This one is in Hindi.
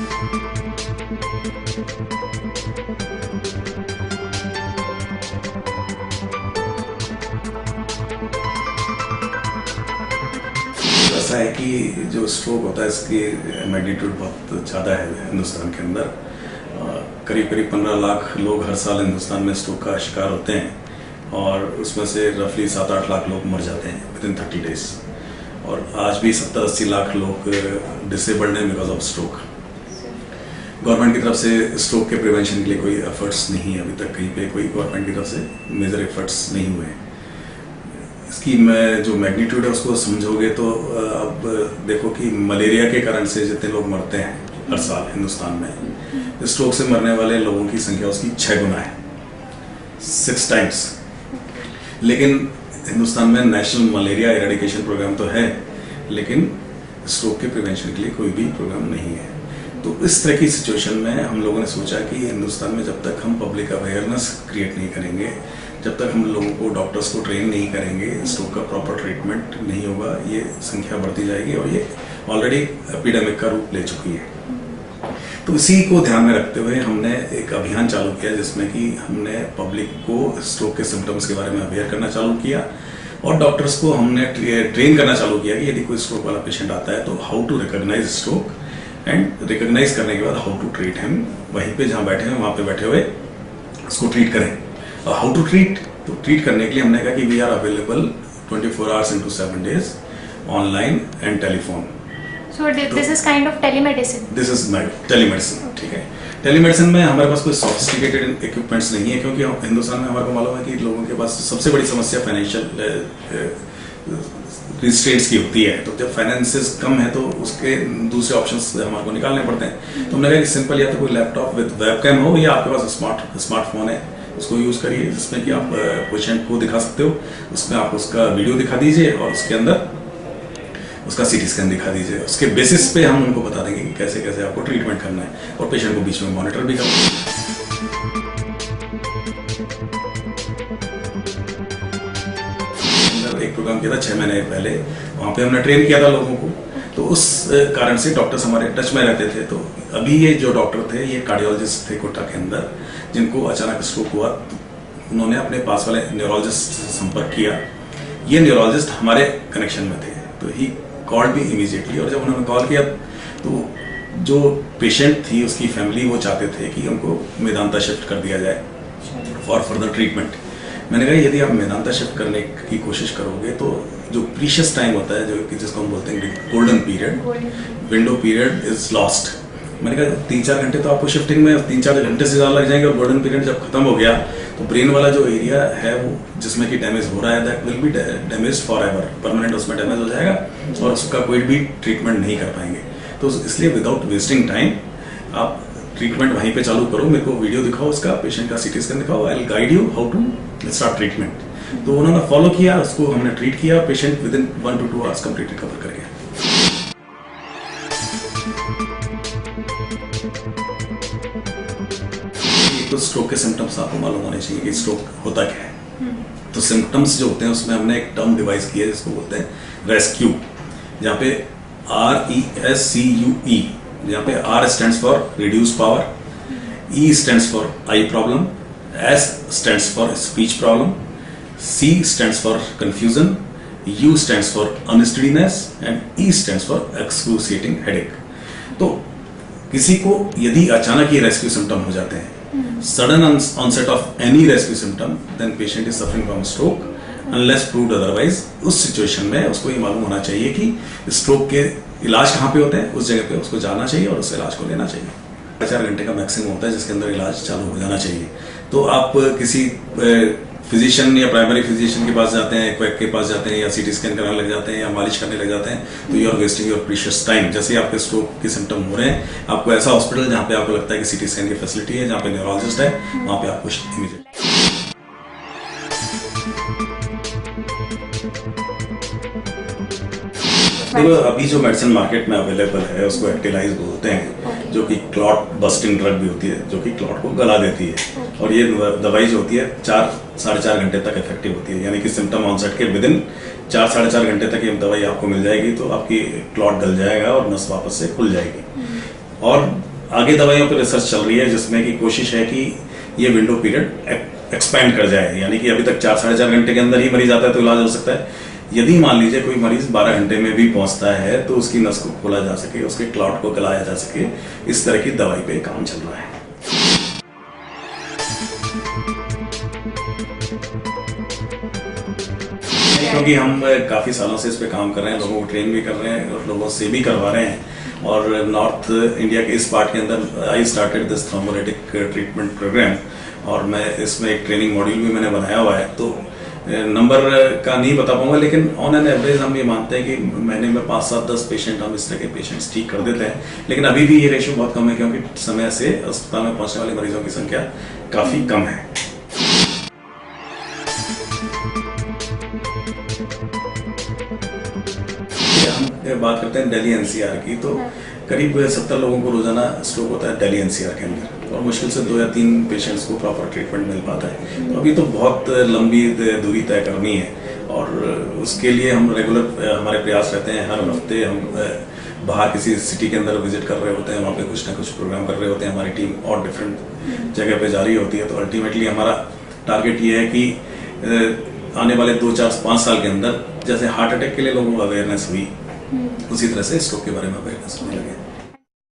ऐसा है कि जो स्ट्रोक होता है इसकी मैग्नीट्यूड बहुत ज़्यादा है हिंदुस्तान के अंदर। करीब करीब 15 लाख लोग हर साल हिंदुस्तान में स्ट्रोक का शिकार होते हैं और उसमें से रफली 7-8 लाख लोग मर जाते हैं विदिन 30 डेज। और आज भी 70-80 लाख लोग डिसेबल्ड हैं बिकॉज ऑफ स्ट्रोक। गवर्नमेंट की तरफ से स्ट्रोक के प्रिवेंशन के लिए कोई एफर्ट्स नहीं है, अभी तक कहीं पे कोई गवर्नमेंट की तरफ से मेजर एफर्ट्स नहीं हुए हैं। इसकी मैं जो मैग्नीट्यूड है उसको समझोगे तो अब देखो कि मलेरिया के कारण से जितने लोग मरते हैं हर साल हिंदुस्तान में, स्ट्रोक से मरने वाले लोगों की संख्या उसकी 6 गुना है, 6 टाइम्स। लेकिन हिंदुस्तान में नेशनल मलेरिया इरेडिकेशन प्रोग्राम तो है, लेकिन स्ट्रोक के प्रिवेंशन के लिए कोई भी प्रोग्राम नहीं है। तो इस तरह की सिचुएशन में हम लोगों ने सोचा कि हिंदुस्तान में जब तक हम पब्लिक अवेयरनेस क्रिएट नहीं करेंगे, जब तक हम लोगों को, डॉक्टर्स को ट्रेन नहीं करेंगे, स्ट्रोक का प्रॉपर ट्रीटमेंट नहीं होगा, ये संख्या बढ़ती जाएगी और ये ऑलरेडी एपिडेमिक का रूप ले चुकी है। तो इसी को ध्यान में रखते हुए हमने एक अभियान चालू किया जिसमें कि हमने पब्लिक को स्ट्रोक के सिम्टम्स के बारे में अवेयर करना चालू किया और डॉक्टर्स को हमने ट्रेन करना चालू किया कि यदि कोई स्ट्रोक वाला पेशेंट आता है तो how to recognize stroke and recognize करने के बाद हाउ टू ट्रीट हिम। वहीं पे जहाँ बैठे हैं वहाँ पे बैठे हुए उसको ट्रीट करें। और हाउ टू ट्रीट, तो ट्रीट करने के लिए हमने कहा कि we are available 24 hours into 7 days online and telephone. So this is kind of telemedicine. This is telemedicine, ठीक है। टेलीमेडिसिन में हमारे पास कोई सोफिस्टिकेटेड इक्विपमेंट्स नहीं है, क्योंकि हिंदुस्तान में हमारे को मालूम है कि लोगों के पास सबसे बड़ी समस्या फाइनेंशियल रिस्ट्रेंट्स की होती है। तो जब फाइनेंसेस कम है तो उसके दूसरे ऑप्शंस हमारे को निकालने पड़ते हैं। तो हमने कहा कि सिंपल या तो कोई लैपटॉप विद वेबकैम हो या आपके पास स्मार्टफोन है, उसको यूज़ करिए, जिसमें कि आप पेशेंट को दिखा सकते हो। उसमें आप उसका वीडियो दिखा दीजिए और उसके अंदर उसका सीटी स्कैन दिखा दीजिए। उसके बेसिस पे हम उनको बता देंगे कि कैसे कैसे आपको ट्रीटमेंट करना है और पेशेंट को बीच में मॉनिटर भी करना है। एक प्रोग्राम किया था 6 महीने पहले, वहाँ पे हमने ट्रेन किया था लोगों को। तो उस कारण से डॉक्टर्स हमारे टच में रहते थे। तो अभी ये जो डॉक्टर थे ये कार्डियोलॉजिस्ट थे कोटा के अंदर, जिनको अचानक स्ट्रोक हुआ। उन्होंने अपने पास वाले न्यूरोलॉजिस्ट से संपर्क किया। ये न्यूरोलॉजिस्ट हमारे कनेक्शन में थे, तो ही कॉल्ड मी इमीडिएटली। और जब उन्होंने कॉल किया तो जो पेशेंट थी उसकी फैमिली वो चाहते थे कि उनको मेदांता शिफ्ट कर दिया जाए फॉर फर्दर ट्रीटमेंट। मैंने कहा यदि आप मेदांता शिफ्ट करने की कोशिश करोगे तो जो प्रीशियस टाइम होता है, जो कि जिसको हम बोलते हैं golden period, window period is lost. मैंने कहा 3-4 घंटे तो आपको शिफ्टिंग में 3-4 घंटे से ज़्यादा लग जाएंगे और गोल्डन पीरियड जब खत्म हो गया तो ब्रेन वाला जो एरिया है वो जिसमें कि डैमेज हो रहा है, that will be damage for ever, permanent उसमें डैमेज हो जाएगा और उसका कोई भी ट्रीटमेंट नहीं कर पाएंगे। तो इसलिए विदाउट वेस्टिंग टाइम आप ट्रीटमेंट वहीं पे चालू करो, मेरे को वीडियो दिखाओ उसका, पेशेंट का सीटी स्कैन दिखाओ, I will guide you how to start treatment. तो उन्होंने फॉलो किया, उसको हमने ट्रीट किया, patient within 1 to 2 hours complete recover कर गया। तो स्ट्रोक के सिम्टम्स आपको मालूम होने चाहिए कि स्ट्रोक होता क्या है। तो सिम्टम्स जो होते हैं उसमें हमने एक टर्म डिवाइस की है जिसको बोलते हैं रेस्क्यू, जहाँ पे RESCUE, जहाँ पे R stands for reduce power, E stands for eye problem, S stands for speech problem, C stands for confusion, U stands for unsteadiness and E stands for excruciating headache. तो किसी को यदि अचानक ये रेस्क्यू सिम्टम हो जाते हैं, sudden onset of any rescue symptom, then patient is suffering from stroke unless proved otherwise। उस सिचुएशन में उसको ये मालूम होना चाहिए कि स्ट्रोक के इलाज कहाँ पे होते हैं, उस जगह पे उसको जाना चाहिए और उस इलाज को लेना चाहिए। 4 घंटे का मैक्सिमम होता है जिसके अंदर इलाज चालू हो जाना चाहिए। तो आप किसी फिजिशियन या प्राइमरी फिजिशियन के पास जाते हैं, क्वैक के पास जाते हैं या सीटी स्कैन कराने लग जाते हैं या मालिश करने लग जाते हैं, तो you are wasting your precious time. जैसे आपके स्ट्रोक के सिम्टम हो रहे हैं, आपको ऐसा हॉस्पिटल जहाँ पे आपको लगता है कि सीटी स्कैन की फैसिलिटी है, जहाँ पे न्यूरोलॉजिस्ट है, वहाँ पे आपको इमीडिएट। देखो अभी जो मेडिसिन मार्केट में अवेलेबल है उसको एक्टिलाइज बोलते हैं, जो कि क्लॉट बस्टिंग ड्रग भी होती है, जो कि क्लॉट को गला देती है। और ये दवाई जो होती है 4-4.5 घंटे तक इफेक्टिव होती है, यानी कि सिम्टम ऑनसेट के विदिन 4-4.5 घंटे तक ये दवाई आपको मिल जाएगी तो आपकी क्लॉट गल जाएगा और नस वापस से खुल जाएगी। और आगे दवाइयों पर रिसर्च चल रही है जिसमें कि कोशिश है कि ये विंडो पीरियड एक्सपेंड कर जाए, यानी कि अभी तक 4-4.5 घंटे के अंदर ही मरीज आता है तो इलाज हो सकता है। यदि मान लीजिए कोई मरीज 12 घंटे में भी पहुंचता है तो उसकी नस को खोला जा सके, उसके क्लॉट को गलाया जा सके, इस तरह की दवाई पे काम चल रहा है। क्योंकि हम काफी सालों से इस पे काम कर रहे हैं, लोगों को ट्रेन भी कर रहे हैं और लोगों से भी करवा रहे हैं। और नॉर्थ इंडिया के इस पार्ट के अंदर I started this thrombolytic treatment program, और मैं इसमें एक ट्रेनिंग मॉड्यूल भी मैंने बनाया हुआ है। तो नंबर का नहीं बता पाऊंगा, लेकिन ऑन एन एवरेज हम ये मानते हैं कि महीने में 5-7-10 पेशेंट हम इस तरह के पेशेंट्स ठीक कर देते हैं। लेकिन अभी भी ये रेशियो बहुत कम है क्योंकि समय से अस्पताल में पहुंचने वाले मरीजों की संख्या काफी कम है। हम बात करते हैं दिल्ली एनसीआर की, तो करीब 70 लोगों को रोजाना स्ट्रोक होता है दिल्ली एनसीआर के अंदर, और मुश्किल से 2 या 3 पेशेंट्स को प्रॉपर ट्रीटमेंट मिल पाता है। तो अभी तो बहुत लंबी दूरी तय करनी है, और उसके लिए हम रेगुलर हमारे प्रयास रहते हैं। हर हफ्ते हम बाहर किसी सिटी के अंदर विजिट कर रहे होते हैं, वहाँ पे कुछ ना कुछ प्रोग्राम कर रहे होते हैं। हमारी टीम और डिफरेंट जगह पे जा रही होती है। तो अल्टीमेटली हमारा टारगेट ये है कि आने वाले 2-4-5 साल के अंदर जैसे हार्ट अटैक के लिए लोगों को अवेयरनेस हुई, उसी तरह से स्ट्रोक के बारे में अवेयरनेस होने लगे।